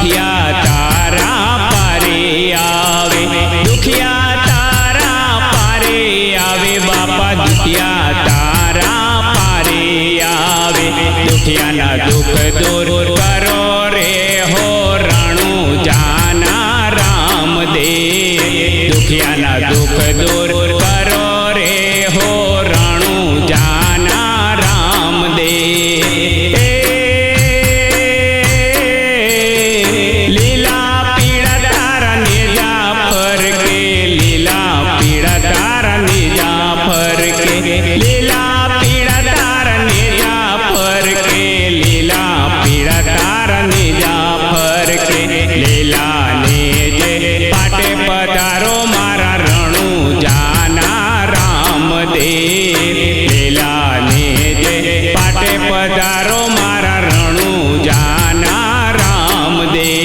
दुखिया तारा पारे आवे, दुखिया तारा पारे आवे बापा, दुखिया तारा पारे आवे। दुखिया ना दुख दूर करो रे हो राणू जाना रामदेव, दुखिया ना दुख दूर करो रे हो राणू जाना रामदेव। लीला पीड़ा तारा नेजा फर के, लीला पीड़ा तारा नेजा फर के, लीला पीड़ा तारा नेजा फर के, लीला पीड़ा तारा नेजा फर के। लीला ने जे पाटे पधारो मारा रणु जाना रामदेव, लीला ने जे पाटे पधारो मारा रणु जाना रामदेव।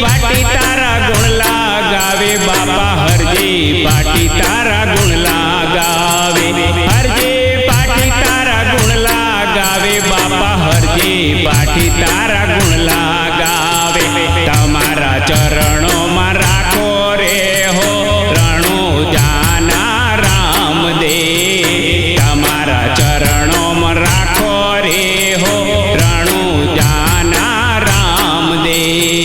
बाटी तारा गुण लगावे बापा, हरजी बाटी तारा गुण लगावे, हरजी बाटी तारा गुण लगावे बापा, हरजी बाटी तारा गुण लगावे। तमारा चरणों में राखो रे हो रणु जाना रामदेव, तमारा चरणों में राखो रे हो रणु जाना रामदेव।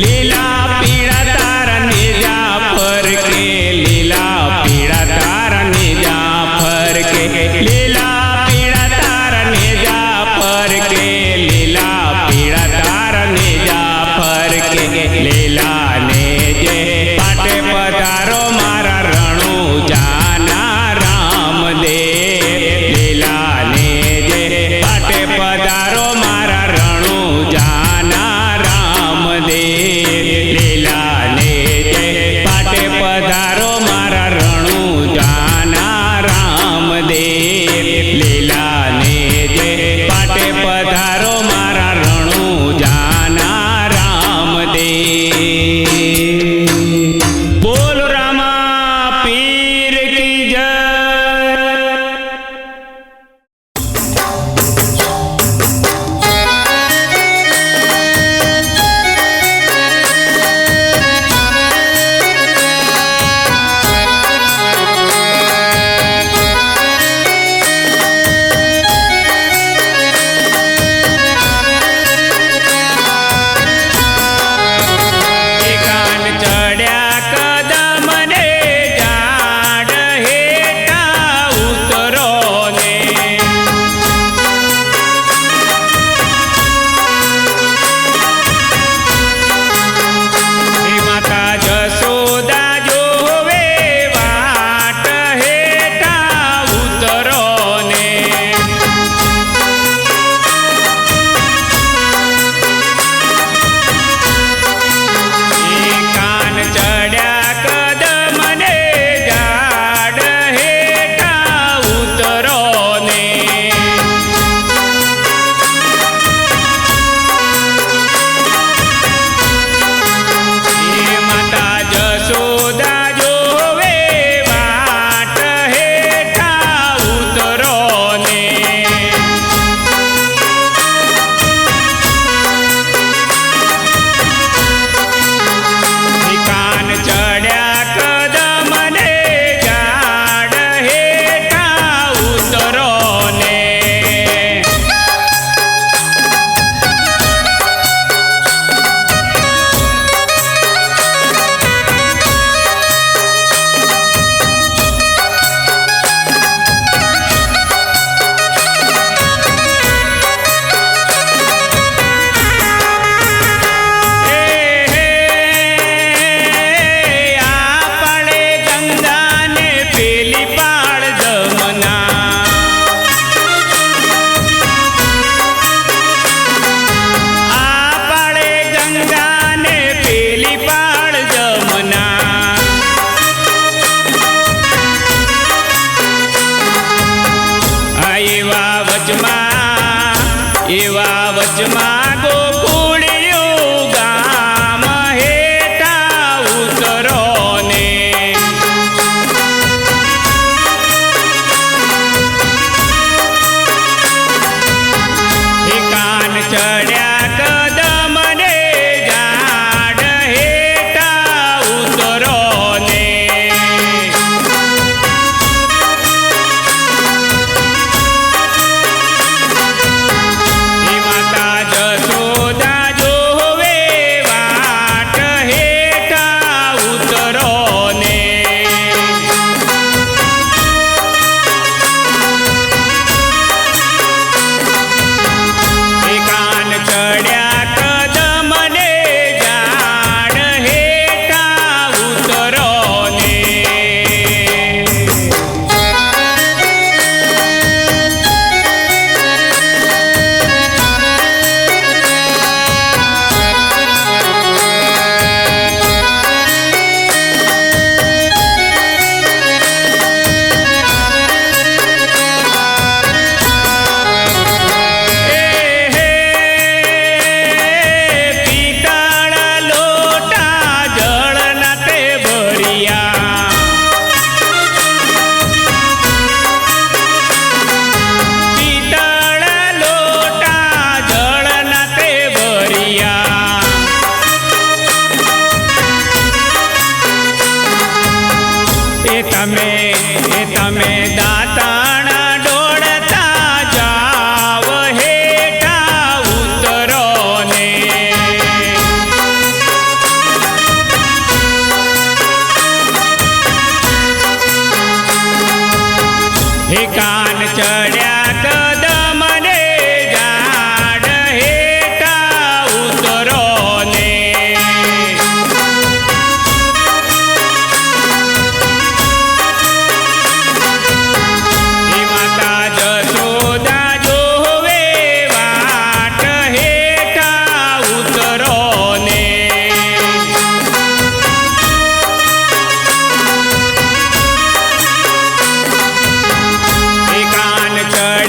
लीला पीड़ा तारा नेजा फर के, लीला पीड़ा तारा नेजा फर के, लीला पीड़ा तारा नेजा फर के, लीला पीड़ा तारा नेजा फर के। लीला ने जे पाटे पधारो मारा रणु जाना रामदेव, लीला ने जे पाटे पधारो मारा रणु जाना रामदेव, लीला ने जे पाटे पधारो मारा रणु जाना रामदेव। એવા વચમાં ગોકુળિયું ગામ હેઠા ઉતરો ને કાન ચડ્યા કદમ ને ઝાડ હેઠા ઉતરો ને માતા જશોદા જોવે વાટ હેઠા ઉતરો ને કાન ચડ્યા કદમ ને ઝાડ હેઠા ઉતરો ને તમે દાતાણા ડોળતા જાવ હેઠા ઉતરો ને કાન ચડ્યા કદમ ને ઝાડ હેઠા ઉતરો ને માતા જશોદા જોવે વાટ હેઠા ઉતરો ને કાન ચડ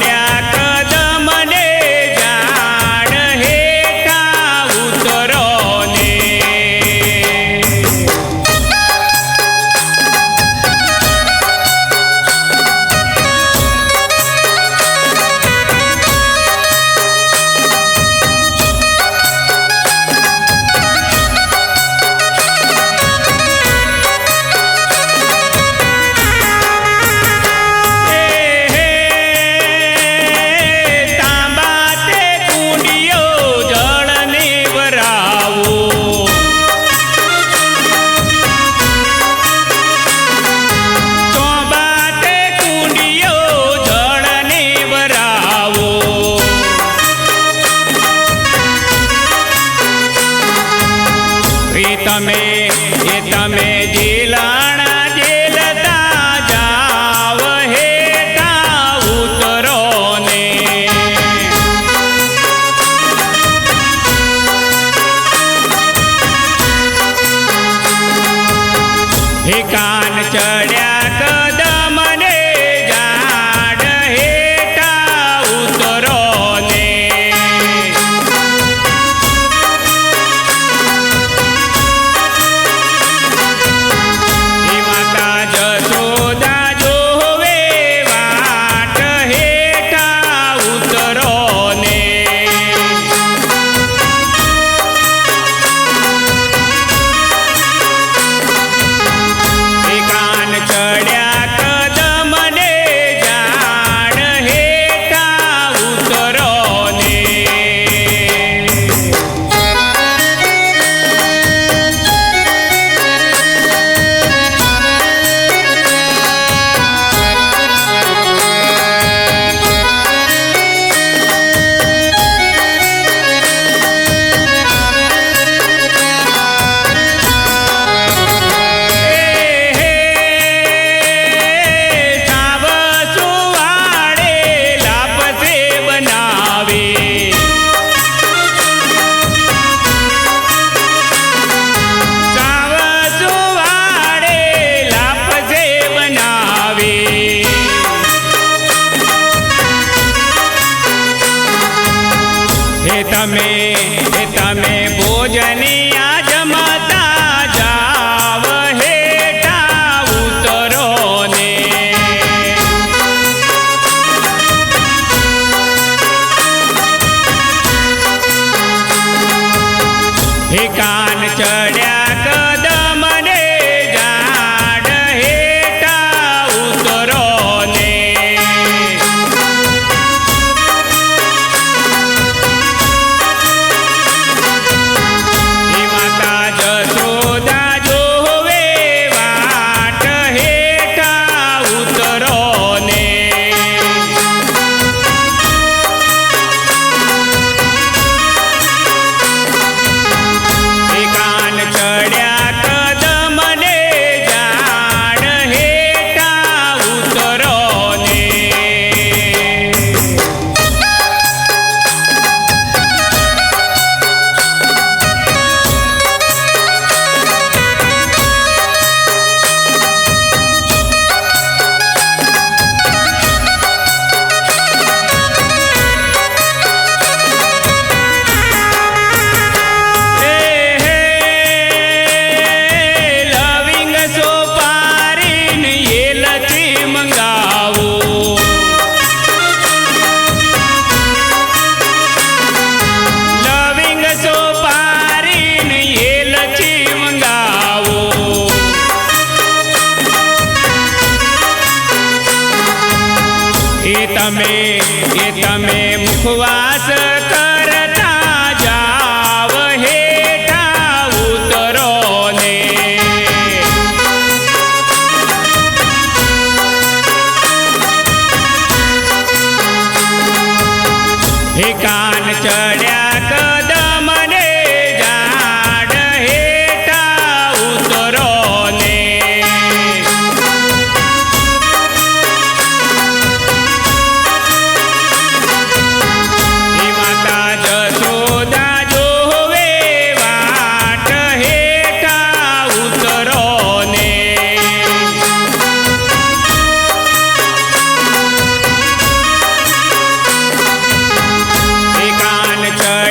તમે ભોજનિયા જમતા જાવ હેઠા ઉતરો ને હે કાન ચડ્યા કદમ ને ઝાડ હેઠા ઉતરો ને હે માતા જશોદા જોવે વાટ હેઠા ઉતરો ને કાન ચડ્યા કદમ ને ઝાડ હેઠા ઉતરો ને લવિંગ સોપારીને એલચી મંગાવો લવિંગ સોપારીને એલચી મંગાવો એ તમે મુખવાસ કરતા જાવ હેઠા ઉતરો ને હે કાન ચડ્યા કદમ ને ઝાડ હેઠા ઉતરો ને હે માતા જશોદા જોવે વાટ હેઠા ઉતરો ને હે કાન ચડ્યા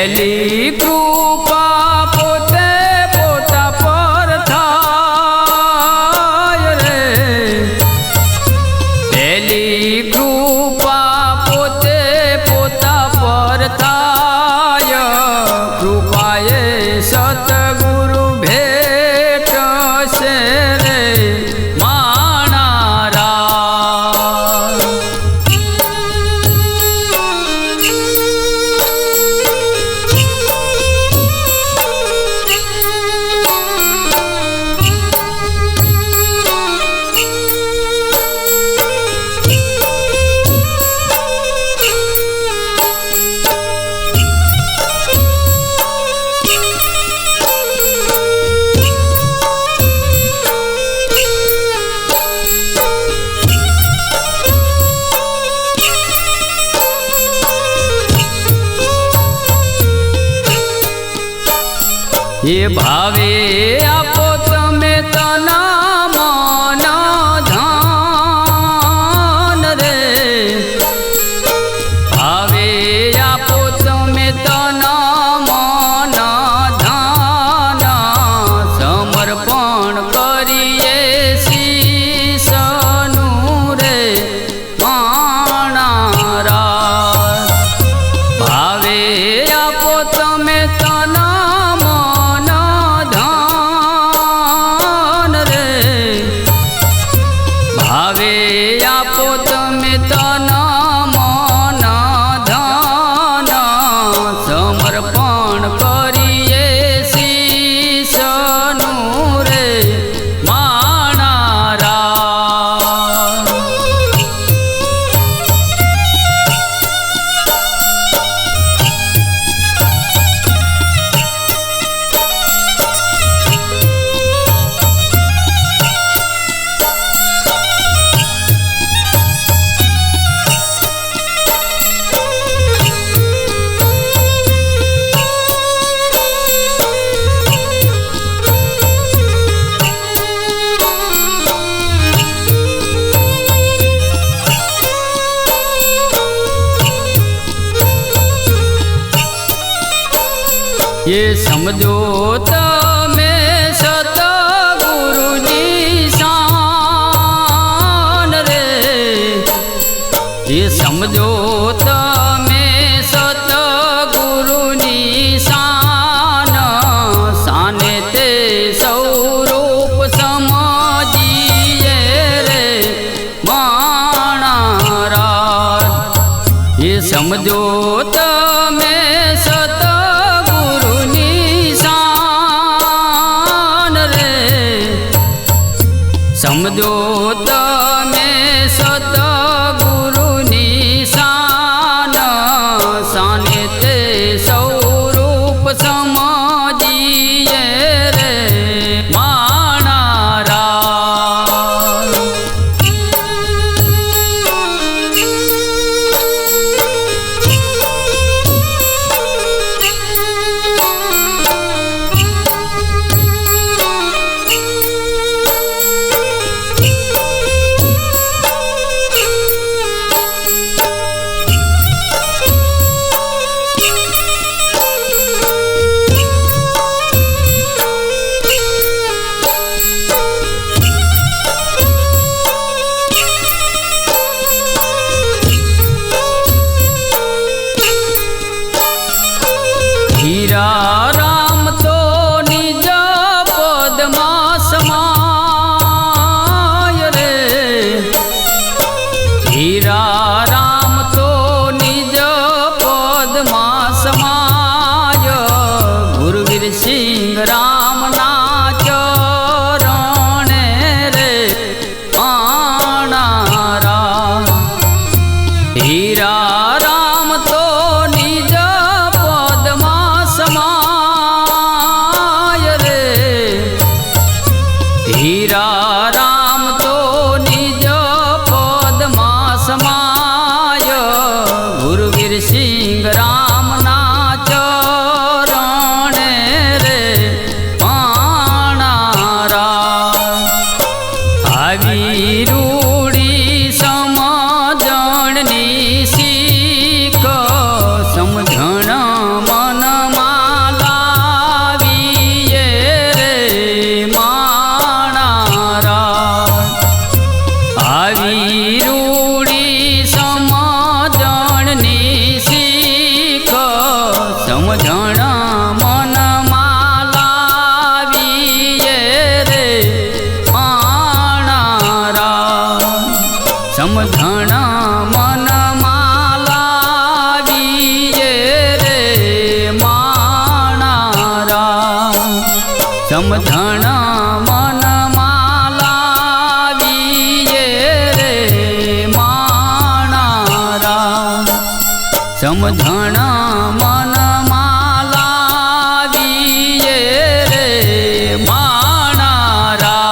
પહેલી કૃપા પોતે પોતા પર થાય રે, પહેલી કૃપા પોતે પોતા પર થાય, કૃપાએ સતગુરુ ભેટ છે રે માણારા. એ ભાવે આપો તમે તના મન ધન રે, ભાવે આપો તમે તના મન ધન, સમર્પણ કરીએ શીશનું રે માણારા. ભાવે આપો તમે તના ભાવે આપો તમે તના મન ધન, સમર્પણ કરીએ શીશનું રે માણારા. ये समझो तमे सतगुरुजी शान रे, ये समझो तमे सतगुरुजी शान, शाने ते स्वरूप समझिए रे माणारा. ये समझो तमे સમજો તમે સતગુરુની શાન, શાને તે સ્વરૂપ સમજીએ રે માણારા. સમધણ મનમાં લાવીએ રે માણારા સમધણ મનમાં લાવીએ રે માણારા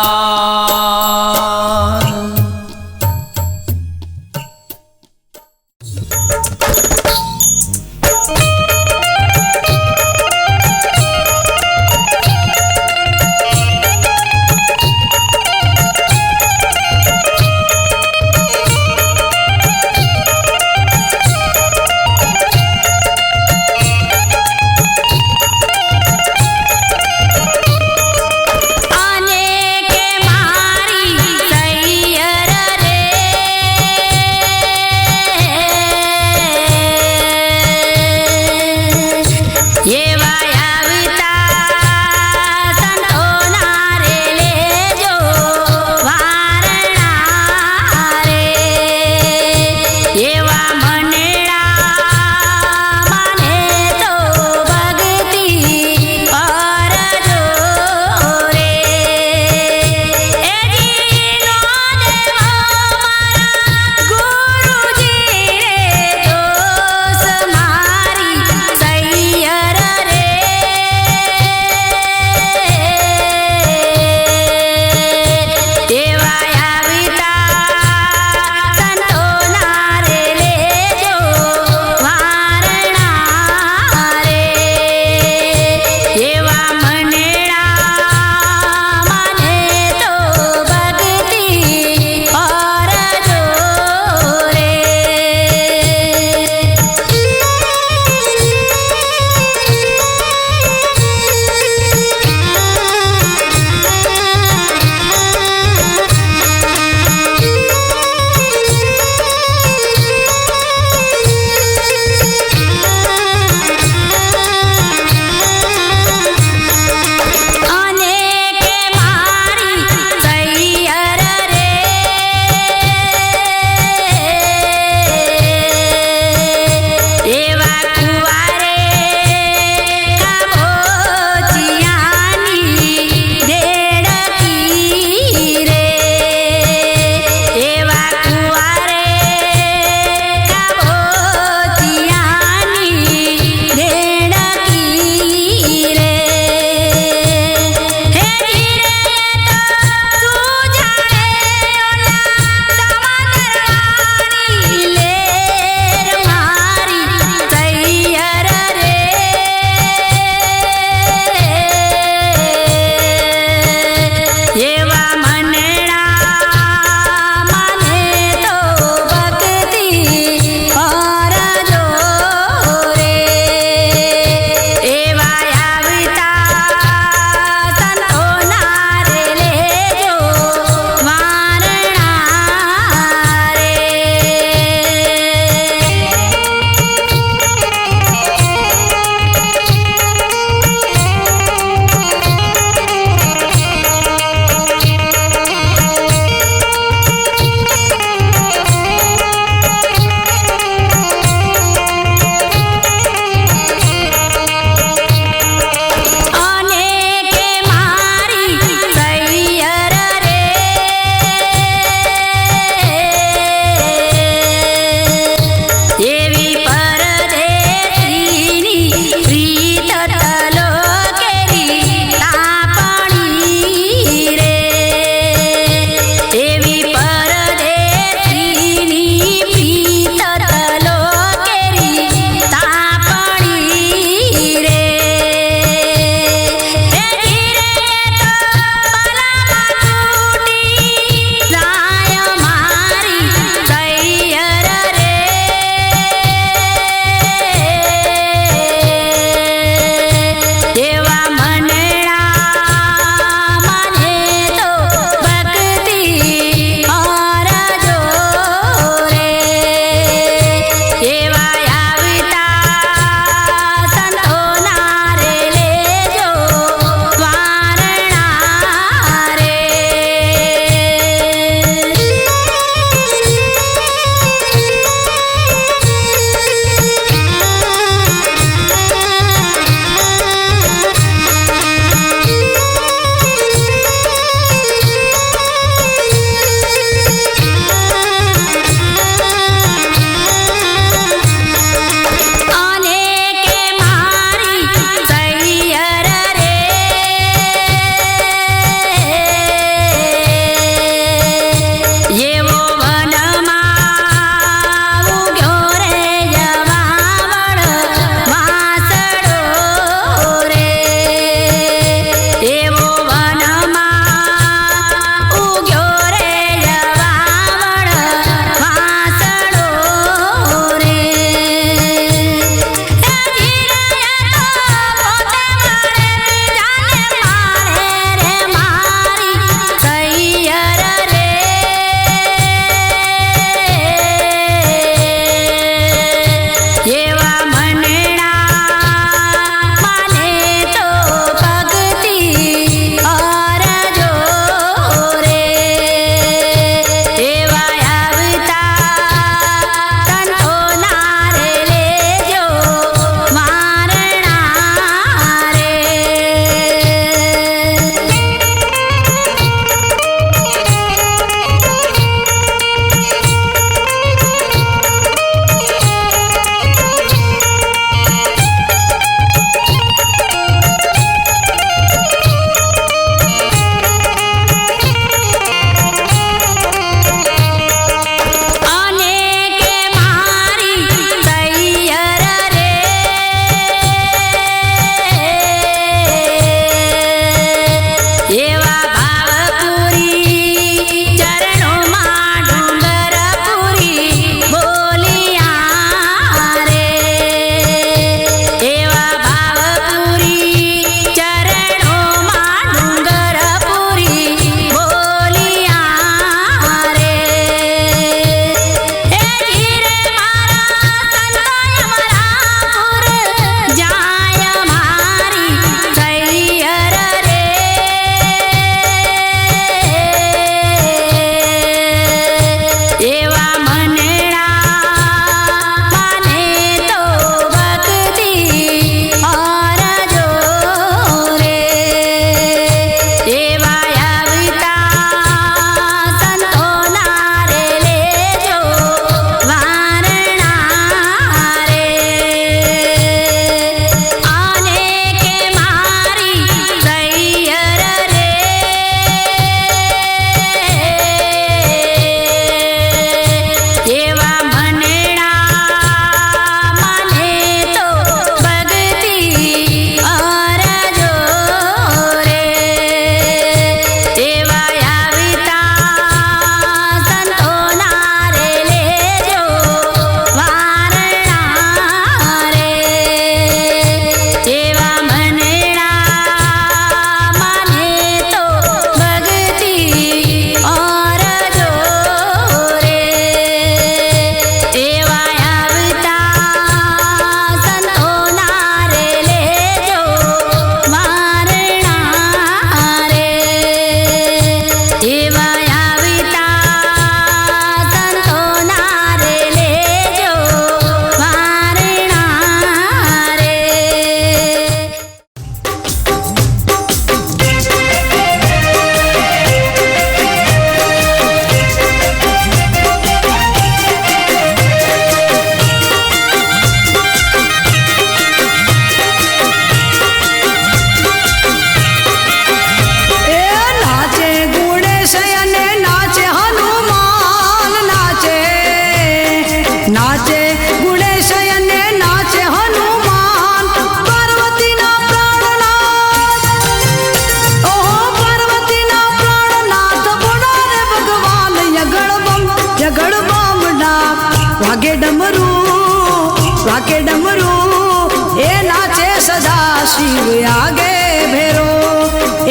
शिव आगे भैरो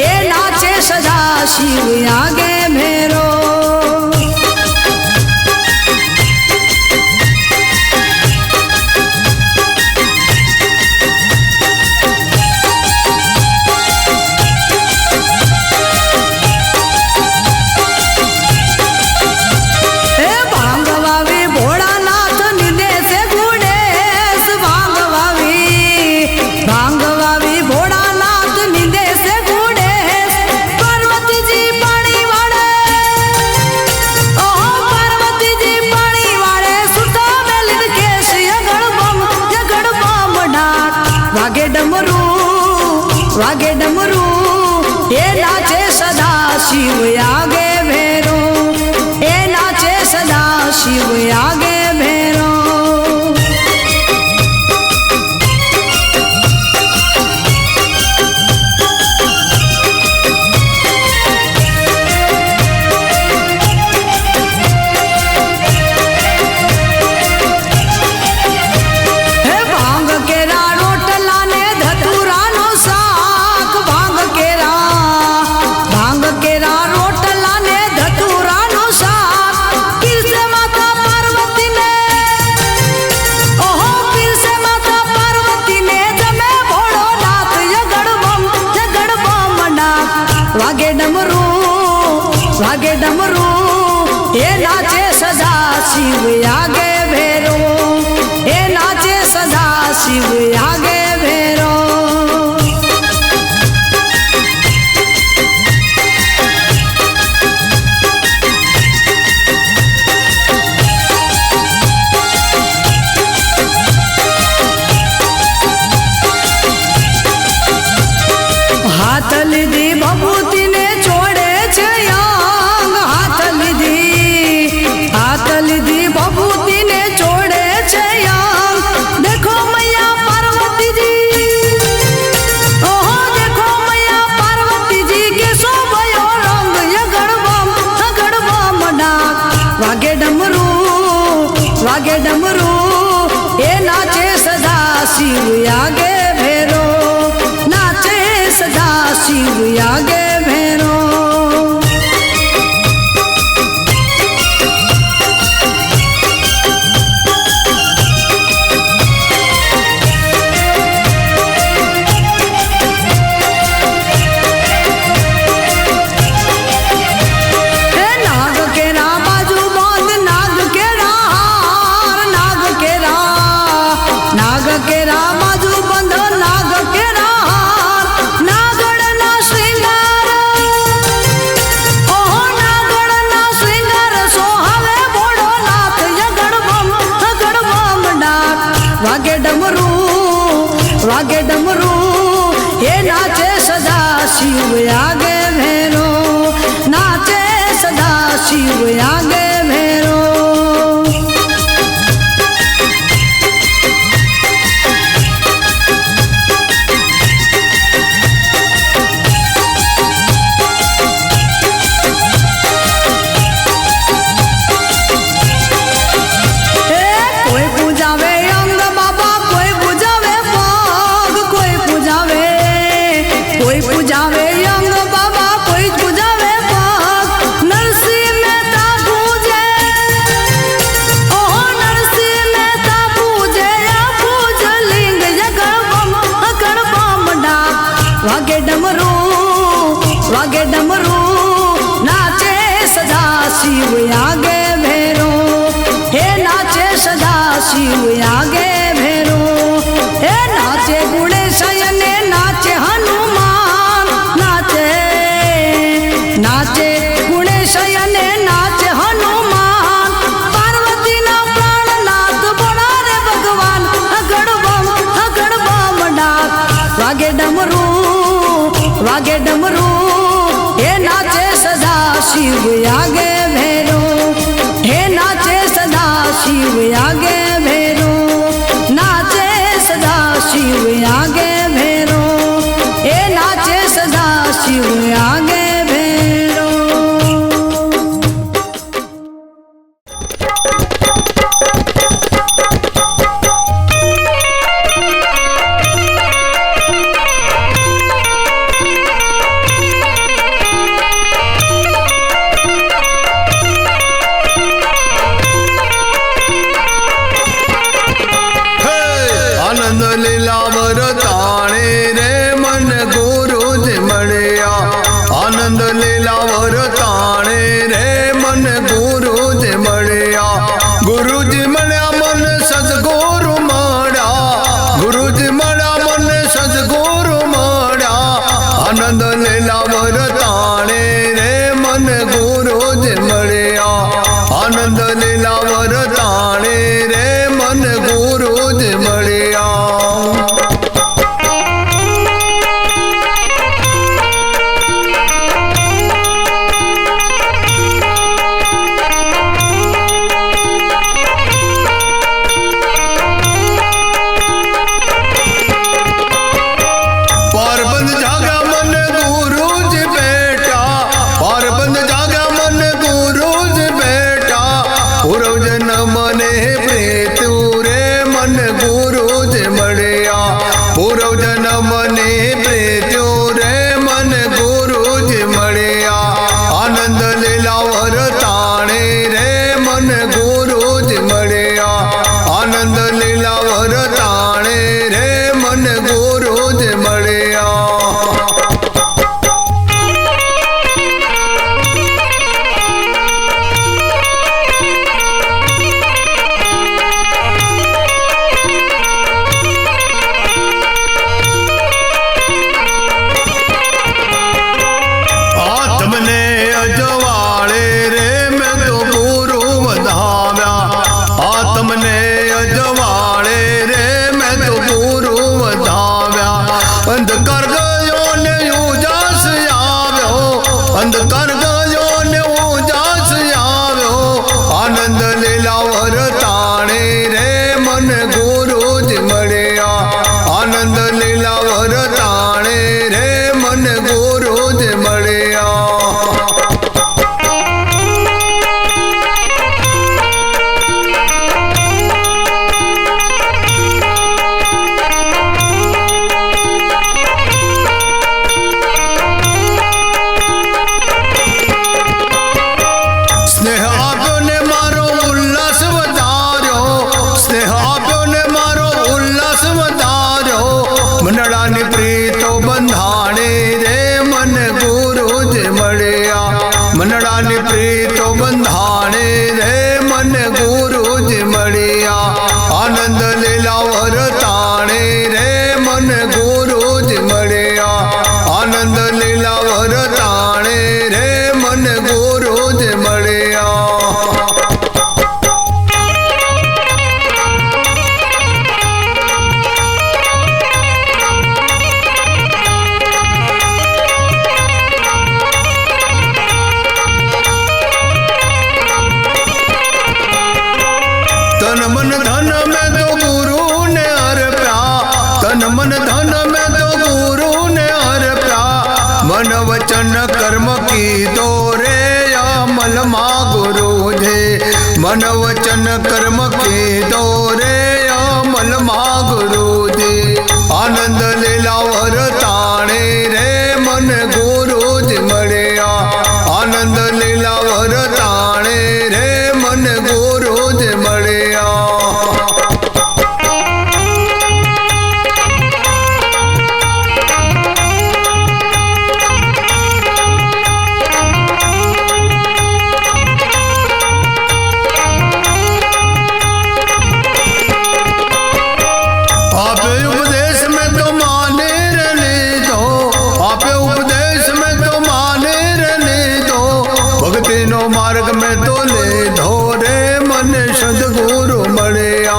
ए नाचे सदा शिव आगे भैरो वागे डमरू ये नाचे सदा शिव आगे भैरो ये नाचे सदा शिव आगे भैरो वागे डमरू ये नाचे सदा शिव आगे भैरो ये नाचे सदा शिव आगे भैरो हाथ लीधी भभूति ने छोड़े छे हाथ लीधी भभूति ने छोड़े छे देखो मैया पार्वती जी ओहो देखो मैया पार्वती जी के शोभयो रंग ये गड़बम डाक वागे डमरू ये नाचे सदा शिव आगे भैरो नाचे सदा शिव आगे भैरो वागे डमरू ये नाचे सदा शिव आगे भैरो नाचे सदा शिव आगे भैरो कोई पूजावे अंग बाबा कोई पूजावे कोई पूजावे अंग बाबा कोई पूजावे पग नरसिंह मेहता पूजे ओहो नरसिंह मेहता पूजे या पूज लिंग या गड़बम डाक वागे डमरू नाचे सदा शिव आगे भैरो हे नाचे सदा शिव आगे भैरो हे नाचे गुणेश ने नाचे हनुमान नाचे गुणेश ने नाचे हनुमान पार्वती ना प्राणनाथ बोला रे भगवान गड़बम डाक वागे डमरू ये नाचे सदा शिव आगे भैरो हे नाचे सदा शिव आगे भैरो नाचे सदा शिव आगे भैरो हे नाचे सदा शिव आगे भैरो મનડાની પ્રીત્યો રે મન ગુરુજી મળ્યા આનંદ લીલા વરતાણે રે મન ગુરુજી મળ્યા આનંદ લીલા વરતાણે રે મન ગુરુજી મળ્યા તમને અજવાળે રે મેં તો ગુરુ વધાવ્યા તમને અજવાળે રે મેં તો ગુરુ વધાવ્યા અંધકાર ગયો ને ઉજાસ આવ્યો અંધકાર ગયો ને ઉજાસ આવ્યો આનંદ લીલા વરતાણે રે મન ગુરુજી મળ્યા આનંદ લીલા વરતાણે રે મન ગુરુજી મળ્યા સ્નેહ આપ્યો ને મારો ઉલ્લાસ વધાર્યો સ્નેહ આપ્યો ને મારો ઉલ્લાસ વધાર્યો મનડાની પ્રીતો બંધાણે રે મન ગુરુજી મળ્યા મનડાની પ્રીતો બંધાણે રે મન ગુરુજી મળ્યા આનંદ લીલા વરતાણે રે મન ગુરુજી મળ્યા આનંદ લીલા વરતાણે રે મન ગુરુજી મળ્યા તન મન ધન મેં તો ગુરુ ને અર્પ્યા તન મન ધન મેં તો ગુરુ ને અર્પ્યા મન વચન કર્મ કીધો રે અમલમાં ગુરુજી મન વચન કર્મ કીધો રે અમલમાં ગુરુજી આનંદ લીલા વરતાણે રે મન ગુરુજી મળ્યા આનંદ લીલા વરતાણે રે મન ગુરુજી મળ્યા आपे उपदेश में तो माने रहने दो आपे उपदेश में तो माने रहने दो भक्ति नो मार्ग में तो ले धो रे मन सदगुरु મળ્યા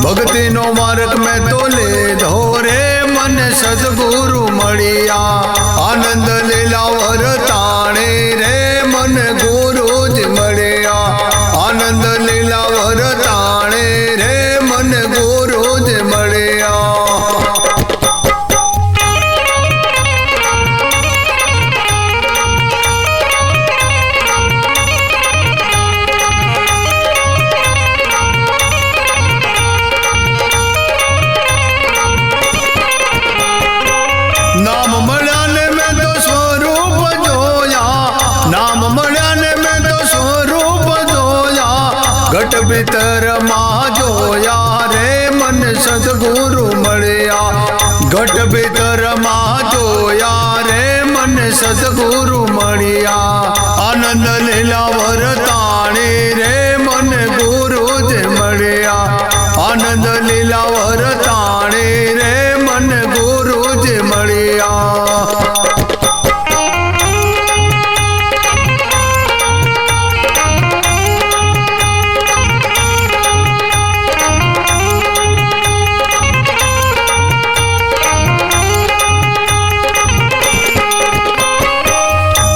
ભક્તિ નો માર્ગ में तो ले धो रे मन सदगुरु મળ્યા આનંદ લીલા વરતાણે રે મન ગુરુજી મળ્યા આનંદ લીલા વરતાણે રે મન ગુરુજી મળ્યા નામ મળ્યા ને મેં તો સ્વરૂપ જોયા નામ મળ્યા ને મેં તો સ્વરૂપ જોયા ઘટ ભીતર માં જોયા રે મન સદગુરુ મળ્યા ઘટ ભીતર માં જોયા રે મન સદગુરુ મળ્યા આનંદ લીલા વરતાણે રે મન ગુરુજી મળ્યા આનંદ લીલા વરતાણે રે મન ગુરુજી મળ્યા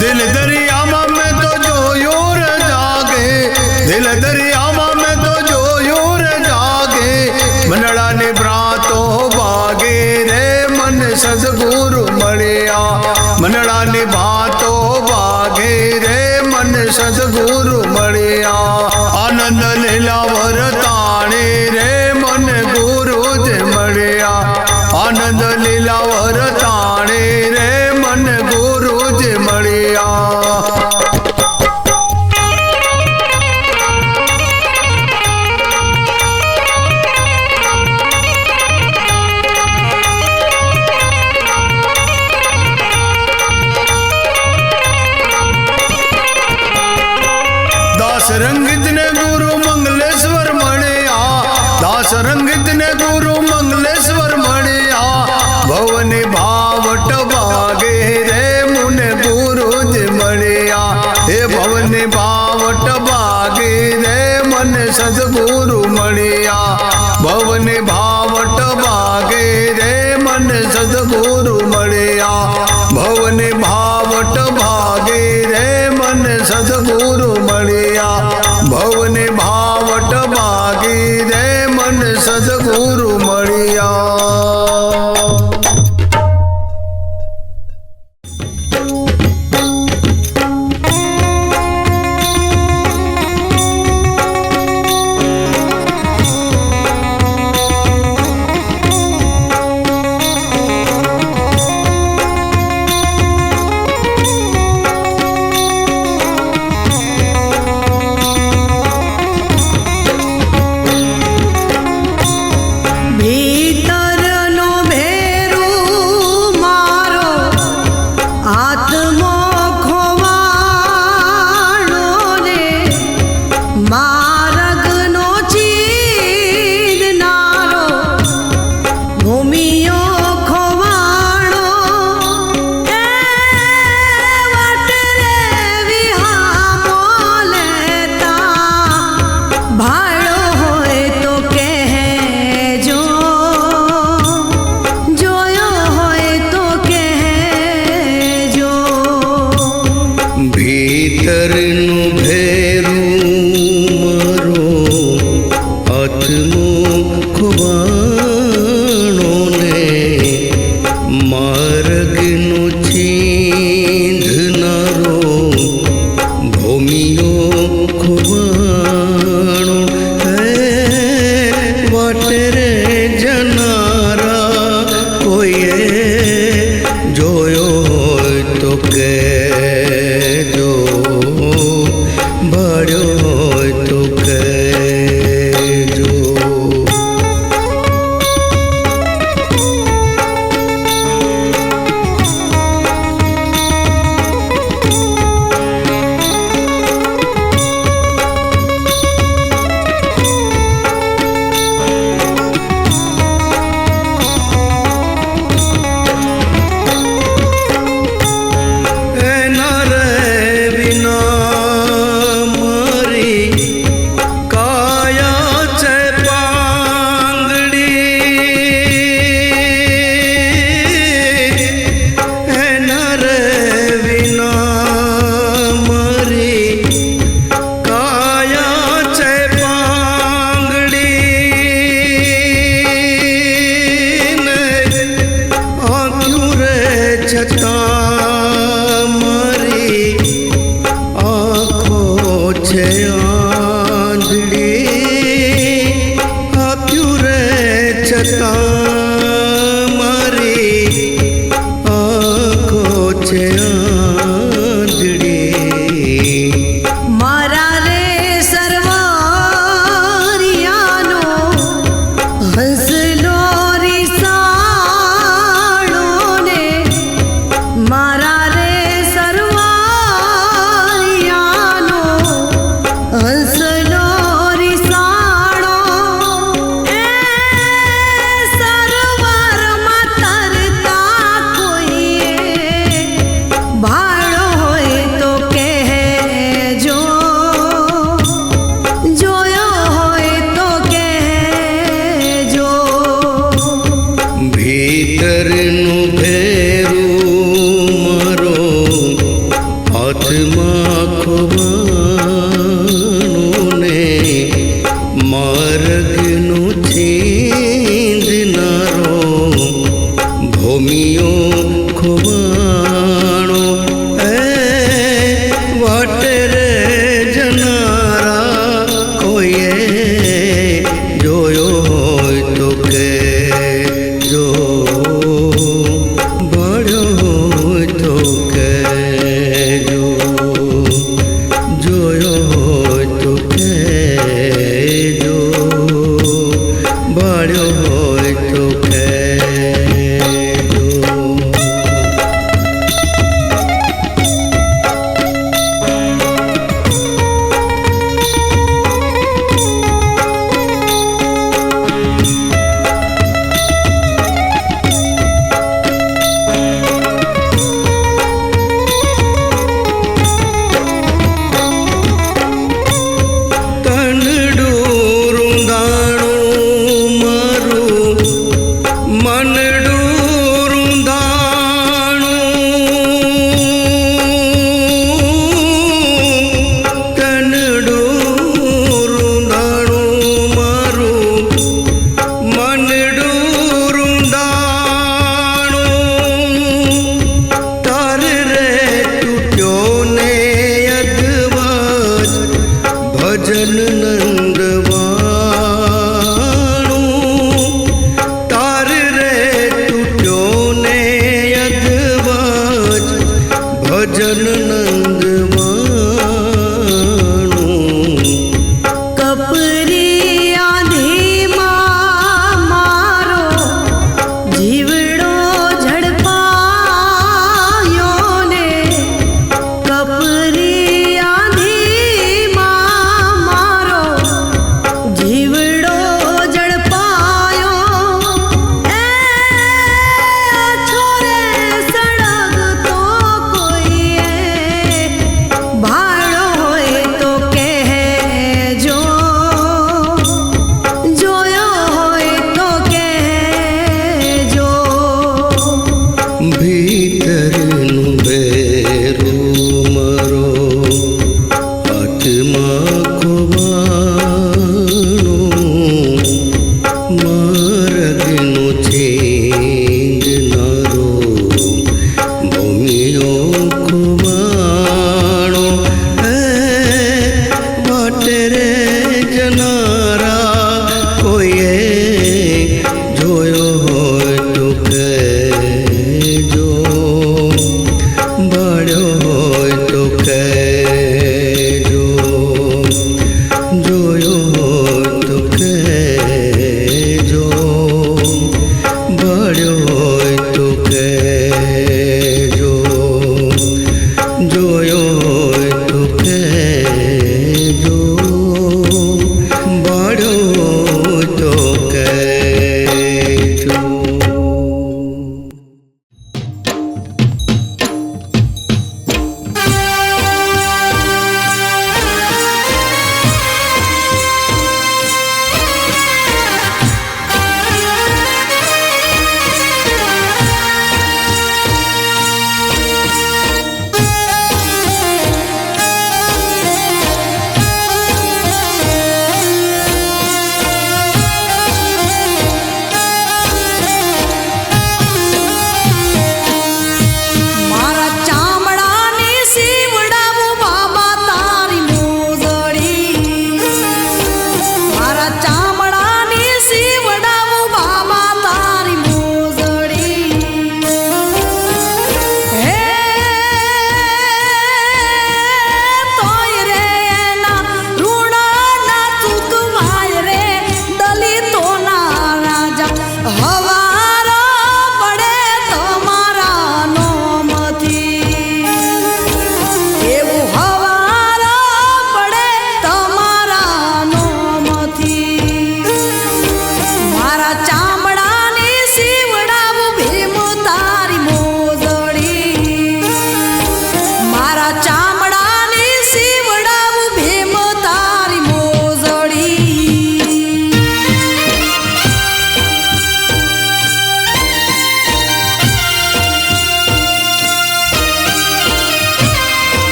દિલ દરિયામાં મેં તો જોયું રે જાગે દિલ દરિયામાં મેં તો જોયું રે જાગે મનડાની ભ્રાતો વાગે રે મન સદગુરુ મળ્યા મનડાની ભાતો વાગે રે મન સદગુરુ મળ્યા આનંદ લીલા વરતાણે રે મન ગુરુજી મળ્યા આનંદ લીલા વરતાણે રે મને ગુરુજી મળ્યા. દાસ રંગિત ને ગુરુ મંગલેશ્વર મળ્યા. દાસ રંગિત ને ગુરુ મંગલેશ્વર મળ્યા. ભવની ભાવટ ભાગે રે મુને ગુરુજી મળ્યા. હે ભવની ભાવટ ભાગે રે મને સદગુરુ મળ્યા. ભવની ભાવટ ભાગે રે મને સદગુરુ મળ્યા. ભવની ભાવટ ભાગે રે મને સદગુરુ મળ્યા. ભવની ભાવટ ભાગી રે મને સદગુરુ મળ્યા. જોયો હોય તો કહેજો. भी